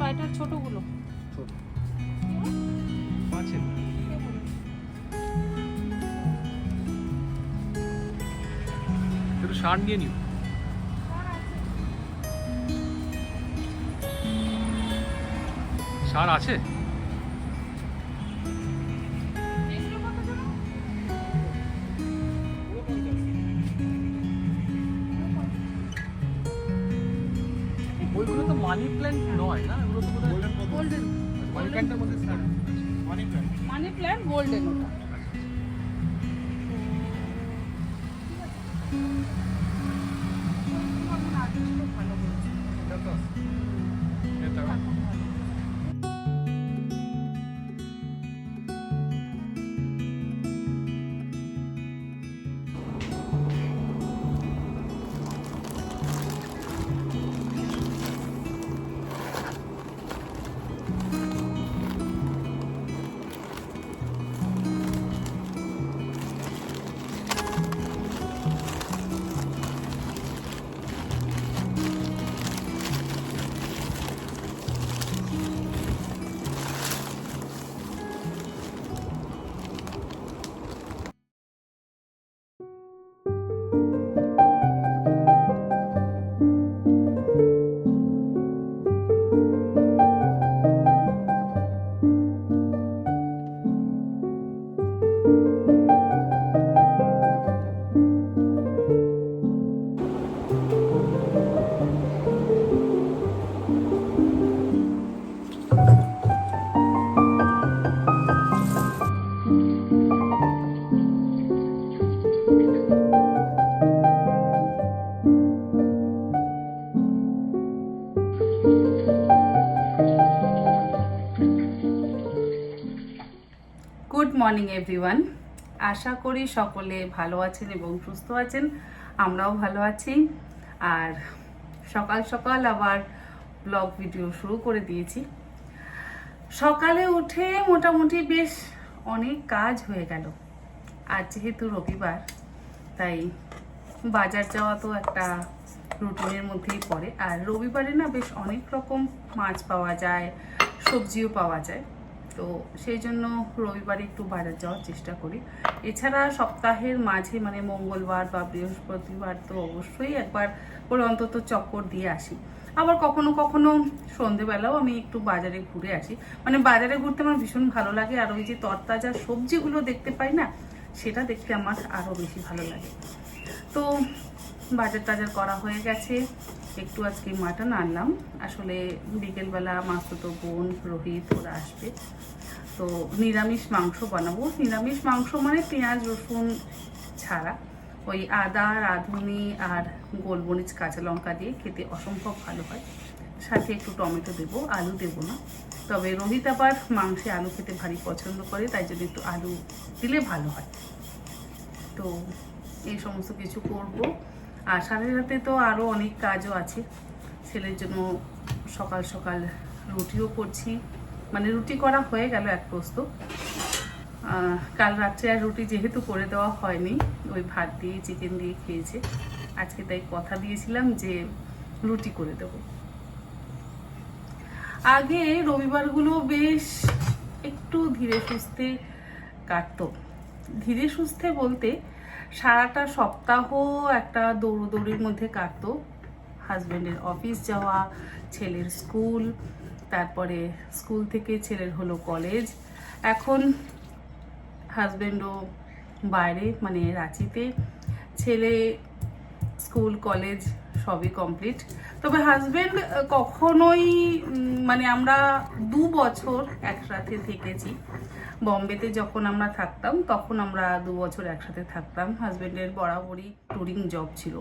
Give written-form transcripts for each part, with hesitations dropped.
Sweater ছোটগুলো ছোট আছে একটু শার্ট নিয়ে নিও শার্ট আছে ওইগুলো তো মানি প্ল্যান্ট নয় না ওগুলো তো গোল্ডেন মানি প্ল্যান্টের মধ্যে মানি প্ল্যান্ট গোল্ডেন ওটা ভালো বলছে এটা তো এটা গুড মর্নিং এভরিওয়ান, আশা করি সকলে ভালো আছেন এবং সুস্থ আছেন। আমরাও ভালো আছি। আর সকাল সকাল আবার ব্লগ ভিডিও শুরু করে দিয়েছি। সকালে উঠে মোটামুটি বেশ অনেক কাজ হয়ে গেল। আজ যেহেতু রবিবার, তাই বাজার যাওয়া তো একটা রুটিনের মধ্যেই পড়ে। আর রবিবারে না বেশ অনেক রকম মাছ পাওয়া যায়, সবজিও পাওয়া যায়। তো সেই জন্য রবিবারে একটু বাজার যাওয়ার চেষ্টা করি। এছাড়া সপ্তাহের মাঝে মানে মঙ্গলবার বা বৃহস্পতিবার তো অবশ্যই একবার করে অন্তত চক্কর দিয়ে আসি। আবার কখনো কখনো সন্ধেবেলাও আমি একটু বাজারে ঘুরে আসি। মানে বাজারে ঘুরতে আমার ভীষণ ভালো লাগে। আর ওই যে তরতাজা সবজিগুলো দেখতে পাই না, সেটা দেখতে আমার আরও বেশি ভালো লাগে। তো বাজার টাজার করা হয়ে গেছে। একটু আজকে মাটন আনলাম। আসলে বিকেলবেলা মাসুতো বোন রোহিত ওরা আসবে, তো নিরামিষ মাংস বানাবো। নিরামিষ মাংস মানে পেঁয়াজ রসুন ছাড়া, ওই আদা রাঁধুনি আর গোলমরিচ কাঁচা লঙ্কা দিয়ে খেতে অসম্ভব ভালো হয়। সাথে একটু টমেটো দেবো, আলু দেবো না। তবে রোহিত আবার মাংসে আলু খেতে ভারী পছন্দ করে, তাই জন্য একটু আলু দিলে ভালো হয়। তো এই সমস্ত কিছু করব। আর সাথে সাথে তো আরও অনেক কাজও আছে। ছেলের জন্য সকাল সকাল রুটিও করছি, মানে রুটি করা হয়ে গেল এক প্রস্ত। কাল রাত্রে আর রুটি যেহেতু করে দেওয়া হয়নি, ওই ভাত দিয়ে চিকেন দিয়ে খেয়েছে। আজকে তাই কথা দিয়েছিলাম যে রুটি করে দেব। আগে রবিবারগুলো বেশ একটু ধীরে সুস্থে কাটতো। ধীরে সুস্থে বলতে সারাটা সপ্তাহ একটা দৌড়দৌড়ির মধ্যে কাটতো। হাজব্যান্ডের অফিস যাওয়া, ছেলের স্কুল, তারপরে স্কুল থেকে ছেলের হলো কলেজ। এখন হাজব্যান্ডও বাইরে মানে রাঁচিতে, ছেলে স্কুল কলেজ সবই কমপ্লিট। তবে হাজব্যান্ড কখনোই মানে আমরা 2 বছর একসাথে থেকেছি। বম্বেতে যখন আমরা থাকতাম তখন আমরা 2 বছর একসাথে থাকতাম। হাজব্যান্ডের বরাবরই ট্যুরিং জব ছিল।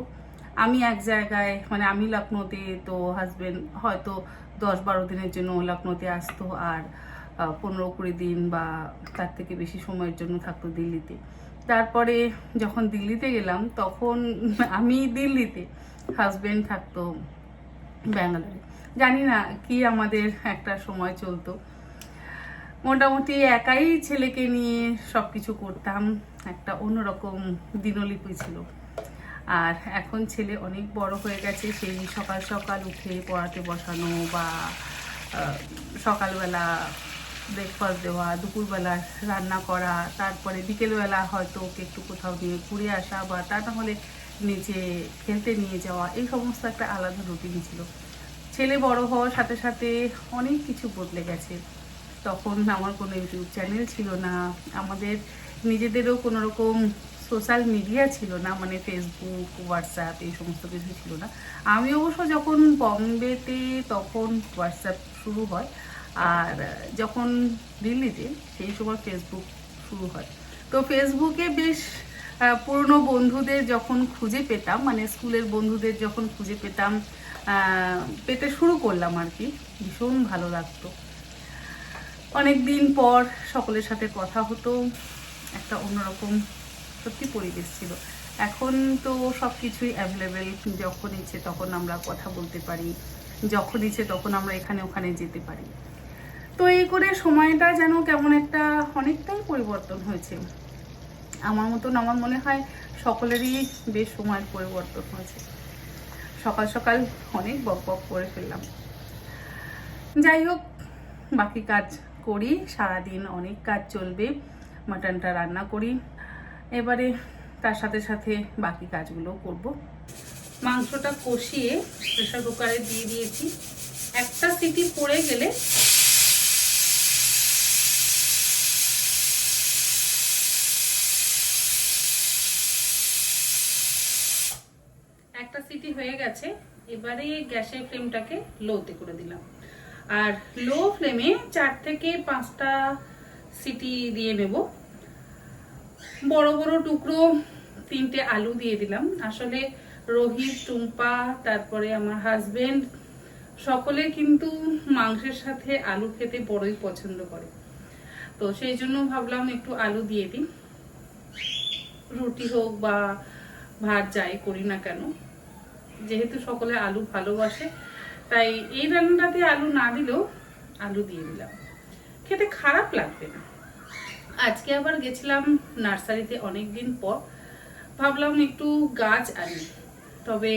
আমি এক জায়গায় মানে আমি লখনৌতে, তো হাজব্যান্ড হয়তো 10-12 দিনের জন্য লখনৌতে আসতো, আর 15-20 দিন বা তার থেকে বেশি সময়ের জন্য থাকতো দিল্লিতে। তারপরে যখন দিল্লিতে গেলাম তখন আমি দিল্লিতে, হাজব্যান্ড থাকতো ব্যাঙ্গালোরে। জানি না কি আমাদের একটা সময় চলতো। মোটামুটি একাই ছেলেকে নিয়ে সব কিছু করতাম, একটা অন্যরকম দিনলিপি ছিল। আর এখন ছেলে অনেক বড় হয়ে গেছে, সেই সকাল সকাল উঠে পড়াতে বসানো বা সকালবেলা ব্রেকফাস্ট দেওয়া, দুপুরবেলা রান্না করা, তারপরে বিকেলবেলা হয়তো ওকে একটু কোথাও নিয়ে ঘুরে আসা, বা তা না হলে নিচে খেলতে নিয়ে যাওয়া, এই সমস্ত একটা আলাদা রুটিন ছিল। ছেলে বড় হওয়ার সাথে সাথে অনেক কিছু বদলে গেছে। তখন আমার কোনো ইউটিউব চ্যানেল ছিল না, আমাদের নিজেদেরও কোনো রকম সোশ্যাল মিডিয়া ছিল না, মানে ফেসবুক, হোয়াটসঅ্যাপ এই সমস্ত কিছু ছিল না। আমি অবশ্য যখন বম্বেতে তখন হোয়াটসঅ্যাপ শুরু হয়, আর যখন দিল্লিতে সেই সময় ফেসবুক শুরু হয়। তো ফেসবুকে বেশ পুরনো বন্ধুদের যখন খুঁজে পেতাম, মানে স্কুলের বন্ধুদের যখন খুঁজে পেতাম, পেতে শুরু করলাম আর কি, ভীষণ ভালো লাগতো। অনেক দিন পর সকলের সাথে কথা হতো, একটা অন্যরকম সত্যি পরিবেশ ছিল। এখন তো সব কিছুই অ্যাভেলেবেল, যখন ইচ্ছে তখন আমরা কথা বলতে পারি, যখন ইচ্ছে তখন আমরা এখানে ওখানে যেতে পারি। তো এই করে সময়টা যেন কেমন একটা অনেকটাই পরিবর্তন হয়েছে। আমার মতন আমার মনে হয় সকলেরই বেশ সময়ের পরিবর্তন হয়েছে। সকাল সকাল অনেক বক বক করে ফেললাম। যাই হোক, বাকি কাজ করি, সারাদিন অনেক কাজ চলবে, মাটনটা রান্না করি, এবারে তার সাথে সাথে বাকি কাজগুলো করব। মাংসটা কষিয়ে প্রেসার কুকারে দিয়ে দিয়েছি। একটা সিটি পড়ে গেলে একটা সিটি হয়ে গেছে, এবারে গ্যাসের ফ্লেমটাকে লোতে করে দিলাম। আর লো ফ্লেমে 4 থেকে 5টা সিটি দিয়ে নেব। বড় বড় টুকরো 3টে আলু দিয়ে দিলাম। আসলে রোহিত, টুম্পা, তারপরে আমার হাজবেন্ড সকলে কিন্তু মাংসের সাথে আলু খেতে বড়ই পছন্দ করে, তো সেই জন্য ভাবলাম একটু আলু দিয়ে দিই। রুটি হোক বা ভাত যাই করি না কেন, যেহেতু সকলে আলু ভালোবাসে, তাই এই রান্নাটাতে আলু না দিলেও আলু দিয়ে দিলাম, খেতে খারাপ লাগবে না। আজকে আবার গেছিলাম নার্সারিতে অনেকদিন পর, ভাবলাম একটু গাছ আনি। তবে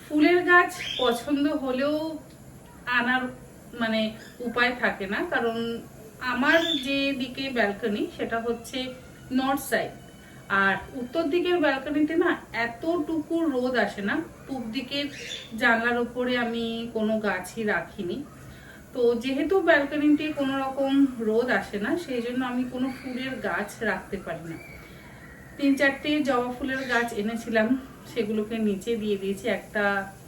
ফুলের গাছ পছন্দ হলেও আনার মানে উপায় থাকে না, কারণ আমার যে দিকে ব্যালকনি সেটা হচ্ছে নর্থ সাইড, আর উত্তর দিকের ব্যালকনিতে না এতটুকু রোদ আসে না। পূব দিকের জানলার উপরে আমি কোনো গাছই রাখিনি, তো যেহেতু ব্যালকনিতে কোনো রকম রোদ আসে না, সেই জন্য আমি কোনো ফুলের গাছ রাখতে পারি না। 3-4টে জবা ফুলের গাছ এনেছিলাম, সেগুলোকে নিচে দিয়ে দিয়েছি, একটা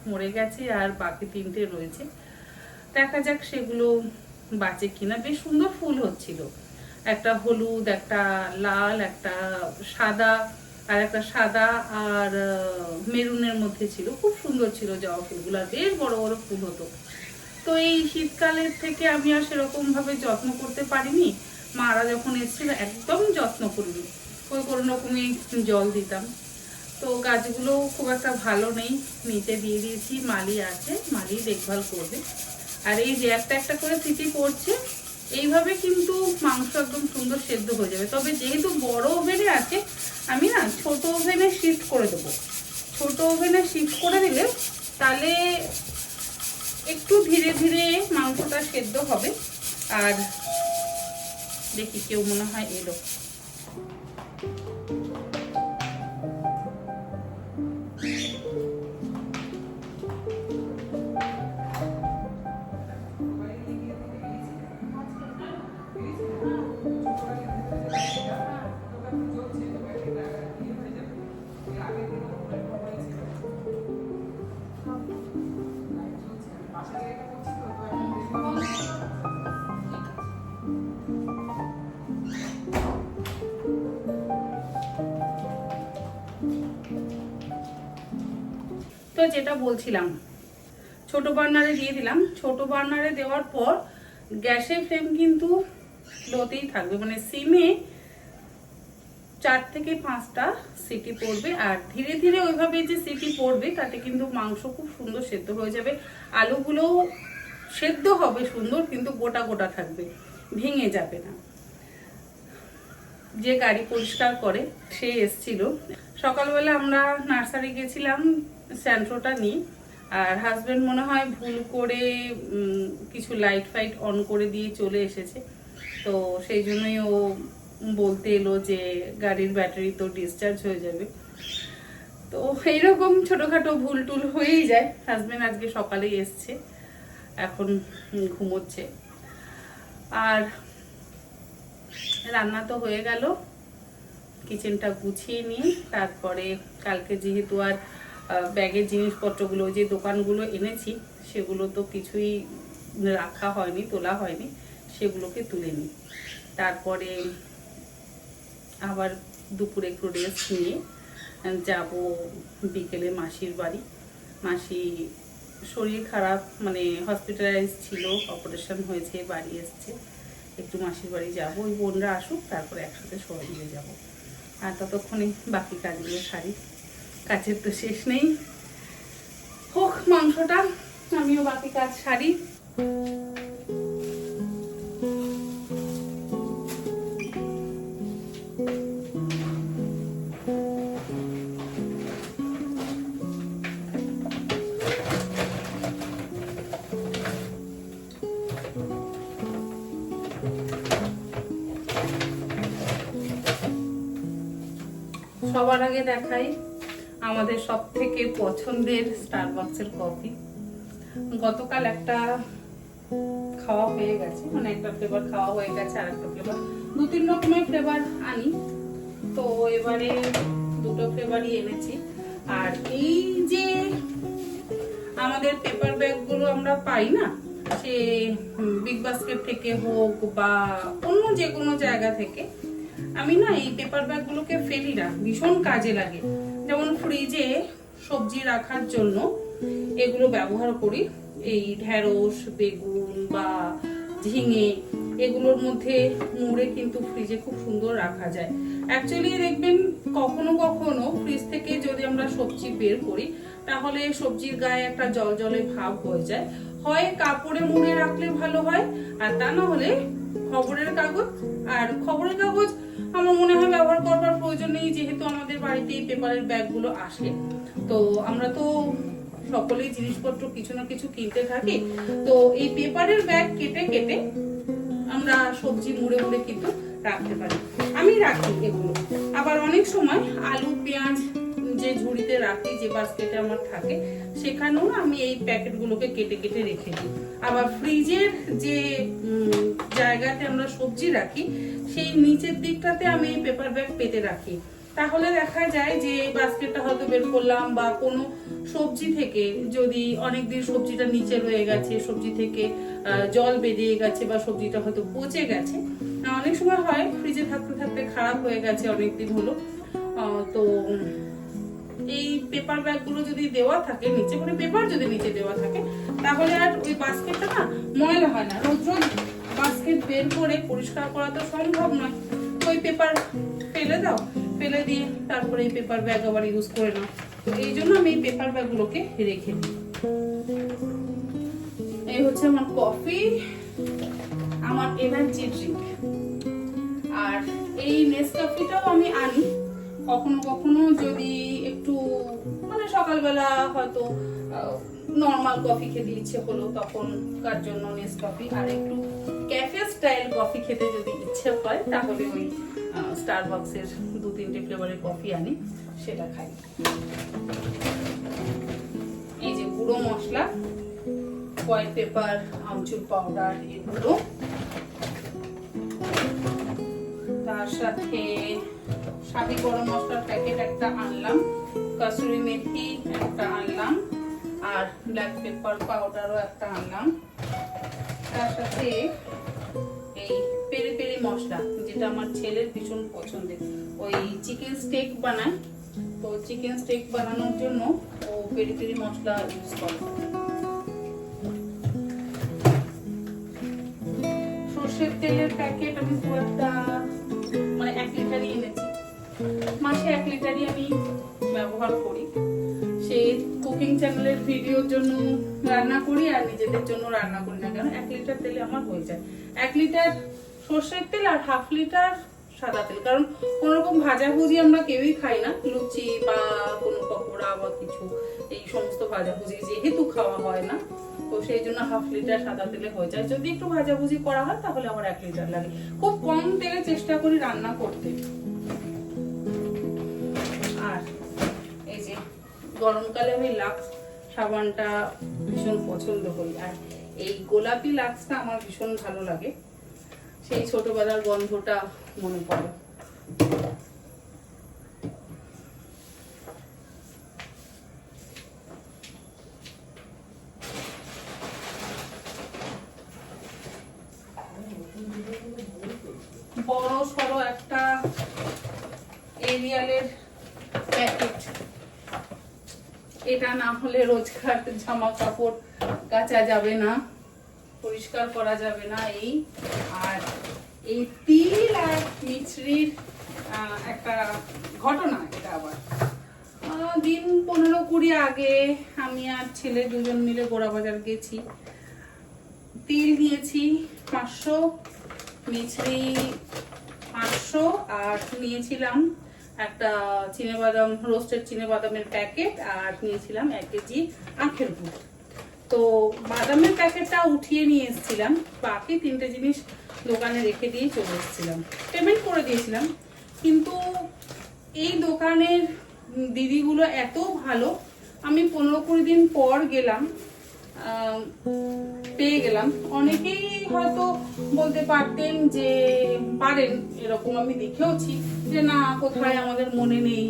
মরে গেছে আর বাকি 3টে রয়েছে। দেখা যাক সেগুলো বাঁচে কিনা। বেশ সুন্দর ফুল হচ্ছিল, একটা হলুদ, একটা লাল, একটা সাদা, আর একটা সাদা আর মেরুনের মধ্যে ছিল। খুব সুন্দর ছিল জবা ফুলগুলো, আর বেশ বড় বড় ফুল হতো। তো এই শীতকালের থেকে আমি আর সেরকম ভাবে যত্ন করতে পারিনি। মারা যখন এসেছিল একদম যত্ন করিনি, ওই কোনো রকমই জল দিতাম। তো গাছগুলো খুব একটা ভালো নেই, নিচে দিয়ে দিয়েছি, মালি আছে, মালি দেখভাল করবে। আর এই যে একটা একটা করে সিটি পড়ছে, এইভাবে কিন্তু মাংস একদম সুন্দর সেদ্ধ হয়ে যাবে। তবে যেহেতু বড় ওভেনে আছে, আমি না ছোট ওভেনে শিফট করে দেবো। ছোট ওভেনে শিফট করে দিলে তাহলে একটু ধীরে ধীরে মাংসটা সেদ্ধ হবে। আর দেখি কেউ মনে হয় এলো। তো যেটা বলছিলাম, ছোট বার্নারে দিয়ে দিলাম। ছোট বার্নারে দেওয়ার পর গ্যাসের ফ্লেম কিন্তু লোতেই থাকবে, মানে সিমে 4 থেকে 5টা সিটি পড়বে। আর ধীরে ধীরে ওইভাবে যে সিটি পড়বে তাতে কিন্তু মাংস খুব সুন্দর সেদ্ধ হয়ে যাবে। আলুগুলোও সেদ্ধ হবে সুন্দর, কিন্তু গোটা গোটা থাকবে, ভেঙে যাবে না। যে গাড়ি পরিষ্কার করে সে এসছিল। সকালবেলা আমরা নার্সারি গেছিলাম স্যান্ট্রোটা নিয়ে, আর হাজবেন্ড মনে হয় ভুল করে কিছু লাইট ফাইট অন করে দিয়ে চলে এসেছে, তো সেই জন্যই ও বলতে এলো যে গাড়ির ব্যাটারি তো ডিসচার্জ হয়ে যাবে। তো এইরকম ছোটখাটো ভুল টুল হয়েই যায়। হাজবেন্ড আজকে সকালেই এসছে, এখন ঘুমোচ্ছে। আর রান্না তো হয়ে গেল, কিচেনটা গুছিয়ে নিয়ে তারপরে কালকে যেহেতু আর ব্যাগের জিনিসপত্রগুলো যে দোকানগুলো এনেছি সেগুলো তো কিছুই রাখা হয়নি, তোলা হয়নি, সেগুলোকে তুলে নিই। তারপরে আবার দুপুরে একটু রেস্ট নিয়ে যাব বিকেলে মাসির বাড়ি। মাসি শরীর খারাপ, মানে হসপিটালাইজ ছিল, অপারেশন হয়েছে, বাড়ি এসছে, একটু মাসির বাড়ি যাব। ওই বোনরা আসুক, তারপরে একসাথে সবাই মিলে যাবো। আর ততক্ষণে বাকি কাজগুলো সারি, কাজের তো শেষ নেই। হোক মাংসটা, আমিও বাকি কাজ সারি। সবার আগে দেখাই আমাদের সব থেকে পছন্দের স্টারবাকসের কফি। গতকাল একটা খাওয়া হয়ে গেছে, মানে একটা ফ্লেভার খাওয়া হয়ে গেছে, আর একটা ফ্লেভার, 2-3 রকমের ফ্লেভার আনি, তো এবারে দুটো ফ্লেভারই এনেছি। আর এই যে আমাদের পেপার ব্যাগগুলো আমরা পাই না, সে বিগ বাস্কেট থেকে হোক বা অন্য যে কোনো জায়গা থেকে, আমি না এই পেপার ব্যাগগুলোকে ফেলি না, ভীষণ কাজে লাগে। যেমন ফ্রিজে সবজি রাখার জন্য এগুলো ব্যবহার করি। এই ঢেঁড়স, বেগুন বা ঝিঙে এগুলোর মধ্যে মুড়ে কিন্তু ফ্রিজে খুব সুন্দর রাখা যায়। অ্যাকচুয়ালি দেখবেন কখনো কখনো ফ্রিজ থেকে যদি আমরা সবজি বের করি তাহলে সবজির গায়ে একটা জল জলে ভাব হয়ে যায়। হয় কাপড়ে মুড়ে রাখলে ভালো হয়, আর তা না হলে খবরের কাগজ। আর খবরের কাগজ আমার মনে হয় ব্যবহার করবার প্রয়োজন নেই, যেহেতু আমাদের বাড়িতে এই পেপারের ব্যাগগুলো আসে। তো আমরা তো সকলেই জিনিসপত্র কিছু না কিছু কিনতে থাকি, তো এই পেপারের ব্যাগ কেটে কেটে আমরা সবজি মুড়ে মুড়ে কিন্তু রাখতে পারি। আমি রাখি এগুলো। আবার অনেক সময় আলু পেঁয়াজ যে ঝুড়িতে রাখি, যে বাস্কেটে আমার থাকে, সেখানেও আমি এই প্যাকেটগুলোকে কেটে কেটে রেখে দিই। আবার ফ্রিজের যে জায়গাতে আমরা সবজি রাখি সেই নিচের দিকটাতে আমি এই পেপার ব্যাগ পেতে রাখি। তাহলে দেখা যায় যে বাস্কেটটা হয়তো বের করলাম বা কোনো সবজি থেকে যদি অনেকদিন সবজিটা নিচে রয়ে গেছে, সবজি থেকে জল বেরিয়ে গেছে বা সবজিটা হয়তো পচে গেছে, অনেক সময় হয় ফ্রিজে থাকতে থাকতে খারাপ হয়ে গেছে অনেকদিন হলো, তো এই পেপার ব্যাগগুলো যদি দেওয়া থাকে নিচে, মানে পেপার যদি নিচে দেওয়া থাকে, তাহলে আর ওই বাস্কেটটা না ময়লা হয় না। রোজ রোজ বাস্কেট বের করে পরিষ্কার করা তো সম্ভব নয়। ওই পেপার ফেলে দাও, ফেলে দিয়ে তারপরে এই পেপার ব্যাগ আবার ইউজ করে নাও। তো এই জন্য আমি এই পেপার ব্যাগগুলোকে রেখে দিই। এই হচ্ছে আমার কফি, আমার এনার্জি ড্রিঙ্ক। আর এই নেসক্যাফেটাও আমি আনি কখনো কখনো, যদি একটু মানে সকালবেলা হয়তো নর্মাল কফি খেতে ইচ্ছে হলো তখনকার জন্য নেসক্যাফে, আর একটু ক্যাফে স্টাইল কফি খেতে যদি ইচ্ছে হয় তাহলে ওই স্টারবাকসের 2-3টে ফ্লেভারের কফি আনি, সেটা খাই। এই যে গুঁড়ো মশলা, হোয়াইট পেপার, আমচুর পাউডার, এগুলো, তার সাথে শাহি গরম মশলার প্যাকেট একটা আনলাম, কাসুরি মেথি একটা আনলাম, আর ব্ল্যাক পেপার পাউডারও একটা আনলাম। তার সাথে এই পেরি পেরি মশলা, যেটা আমার ছেলের ভীষণ পছন্দের, ওই চিকেন স্টেক বানায়, তো চিকেন স্টেক বানানোর জন্য ও পেরি পেরি মশলা ইউজ করে। সর্ষের তেলের প্যাকেট আমি খুব একটা, মানে 1 লিটারই এনেছি, মাসে 1 লিটারই আমি ব্যবহার করি। সে কুকিং চ্যানেলের ভিডিওর জন্য রান্না করি আর নিজেদের জন্য রান্না করি না কেন, 1 লিটার তেলে আমার হয়ে যায়। 1 লিটার সর্ষের তেল আর 1/2 লিটার সাদা তেল, কারণ কোনো রকম ভাজাভুজি আমরা কেউই খাই না, লুচি বা কোনো পকোড়া বা কিছু, এই সমস্ত ভাজাভুজি যেহেতু খাওয়া হয় না, তো সেই জন্য 1/2 লিটার সাদা তেলে হয়ে যায়। যদি একটু ভাজাভুজি করা হয় তাহলে আবার 1 লিটার লাগে। খুব কম তেলে চেষ্টা করি রান্না করতে। আর এই যে গরমকালে আমি লাক্স সাবানটা ভীষণ পছন্দ করি, আর এই গোলাপি লাক্সটা আমার ভীষণ ভালো লাগে, সেই ছোটবেলার গন্ধটা মনে পড়ে। বড় সড়ো একটা এরিয়ালের প্যাকেট, এটা না হলে রোজকার জামা কাপড় কাচা যাবে না, পরিষ্কার করা যাবে না। এই আর এই তিল আর মিছরির একটা ঘটনা, এটা আবার দিন 15-20 আগে আমি আর ছেলে দুজন মিলে গোড়া বাজার গেছি, তিল নিয়েছি 500, মিছরি 500, আর নিয়েছিলাম একটা চিনেবাদাম, রোস্টেড চিনেবাদামের প্যাকেট, আর নিয়েছিলাম 1 কেজি আখের গুড়। তো বাদামের প্যাকেটটা উঠিয়ে নিয়ে এসেছিলাম, বাকি 3টে জিনিস দোকানে রেখে দিয়ে চলে এসেছিলাম, পেমেন্ট করে দিয়েছিলাম। কিন্তু এই দোকানের দিদিগুলো এত ভালো, আমি 15-20 দিন পর গেলাম, পেয়ে গেলাম। অনেকেই হয়তো বলতে পারতেন যে পারেন, এরকম আমি দেখেওছি যে না কোথায় আমাদের মনে নেই,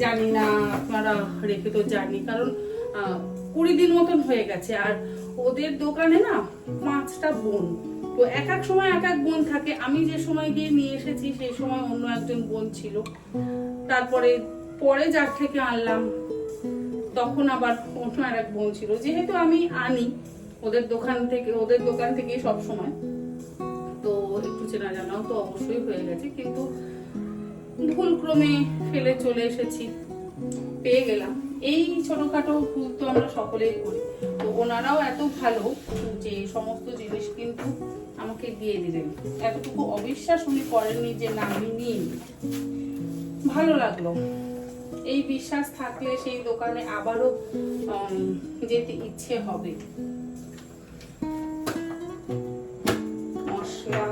জানি না, আপনারা রেখে তো জানি, কারণ 20 দিন মতন হয়ে গেছে। আর ওদের দোকানে না 5টা বোন, তো এক এক সময় এক এক বোন থাকে। আমি যে সময় গিয়ে নিয়ে এসেছি সেই সময় অন্য একজন বোন ছিল, তারপরে পরে যার থেকে আনলাম তখন আবার অন্য আর এক বোন ছিল। যেহেতু আমি আনি ওদের দোকান থেকে সব সময়, তো একটু চেনা জানাও তো অবশ্যই হয়ে গেছে, কিন্তু ভুল ক্রমে ফেলে চলে এসেছি, পেয়ে গেলাম। এই ছোটখাটো ভুল তো আমরা সকলেই করি, তো ওনারাও এত ভালো যে সমস্ত জিনিস কিন্তু আমাকে দিয়ে দিলেন, এতটুকু অবিশ্বাস উনি করেননি যে না আমি নিই। ভালো লাগলো। এই বিশ্বাস থাকলে সেই দোকানে আবারও যেতে ইচ্ছে হবে। মশলা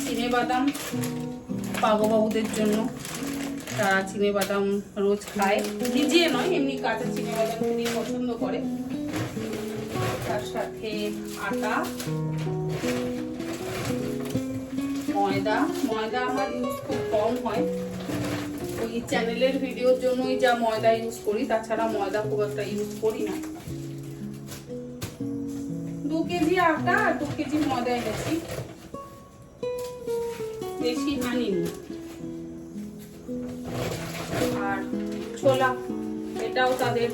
চিনেবাদাম পাগোবাবুদের জন্য, তারা চিনেবাদাম রোজ খায়, ভিজিয়ে নয় এমনি কাঁচা চিনেবাদাম খুবই পছন্দ করে। তার সাথে আটা, ময়দা আমার ইউজ খুব কম হয়, ওই চ্যানেলের ভিডিওর জন্যই যা ময়দা ইউজ করি, তাছাড়া ময়দা খুব একটা ইউজ করি না। 2 কেজি আটা আর 2 কেজি ময়দা এনেছি, বেশি আনিনি। আর ছোলা, এটাও তাদের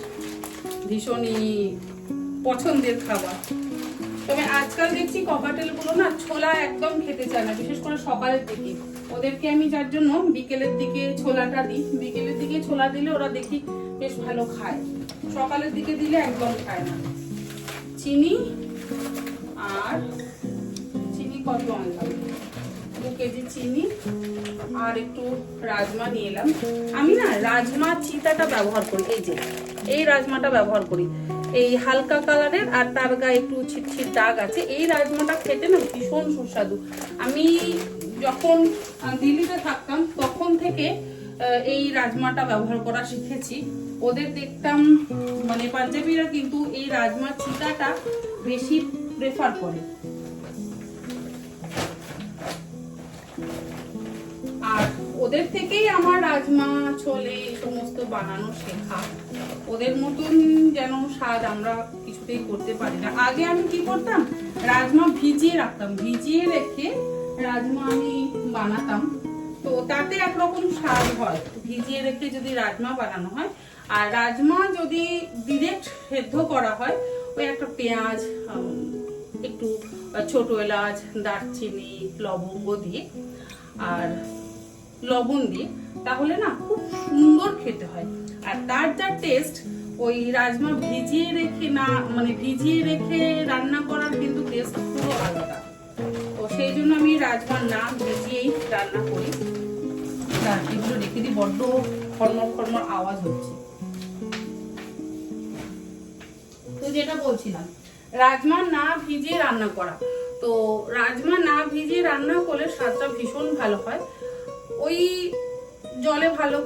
ভীষণই পছন্দের খাবার। তবে আজকাল দেখছি ককাটেল গুলো না ছোলা একদম খেতে চায় না, বিশেষ করে সকালের দিকে। ওদেরকে আমি যার জন্য বিকেলের দিকে ছোলাটা দিই, বিকেলের দিকে ছোলা দিলে ওরা দেখি বেশ ভালো খায়, সকালের দিকে দিলে একদম খায় না। চিনি কত আনলাম, 2 কেজি চিনি, আর একটু রাজমা নিয়ে এলাম। আমি না রাজমা চিতাটা ব্যবহার করি, এই রাজমাটা ব্যবহার করি, এই হালকা কালারের, আর তার গায়ে একটু ছিটছিট দাগ আছে। এই রাজমাটা খেতে না ভীষণ সুস্বাদু। আমি যখন দিল্লিতে থাকতাম তখন থেকে এই রাজমাটা ব্যবহার করা শিখেছি। ওদের দেখতাম মানে পাঞ্জাবিরা কিন্তু এই রাজমা চিতাটা বেশি প্রেফার করে। আর ওদের থেকেই আমার রাজমা ছোলে সমস্ত বানানো শেখা। ওদের মতন যেন স্বাদ আমরা কিছুতেই করতে পারি না। আগে আমি কি করতাম, রাজমা ভিজিয়ে রাখতাম, ভিজিয়ে রেখে রাজমা আমি বানাতাম, তো তাতে একরকম স্বাদ হয় ভিজিয়ে রেখে যদি রাজমা বানানো হয়। আর রাজমা যদি ডিরেক্ট সেদ্ধ করা হয়, ওই একটা পেঁয়াজ, একটু ছোট এলাচ, দারচিনি, লবঙ্গ দিয়ে আর লবণ দিয়ে, তাহলে না খুব সুন্দর খেতে হয়। আর তার যা টেস্ট, ওই রাজমা ভিজিয়ে রেখে না, মানে ভিজিয়ে রেখে রান্না করার কিন্তু টেস্ট পুরো আলাদা। তো সেই জন্য আমি রাজমা না ভিজিয়েই রান্না করি। আর এগুলো রেখে দিই, বড্ড খরমর খরমর আওয়াজ হচ্ছে। তো যেটা বলছিলাম, রাজমা না ভিজিয়ে রান্না করা, তো রাজমা না ভিজিয়ে রান্না করলে স্বাদটা ভীষণ ভালো হয়। ওই জলে ভালো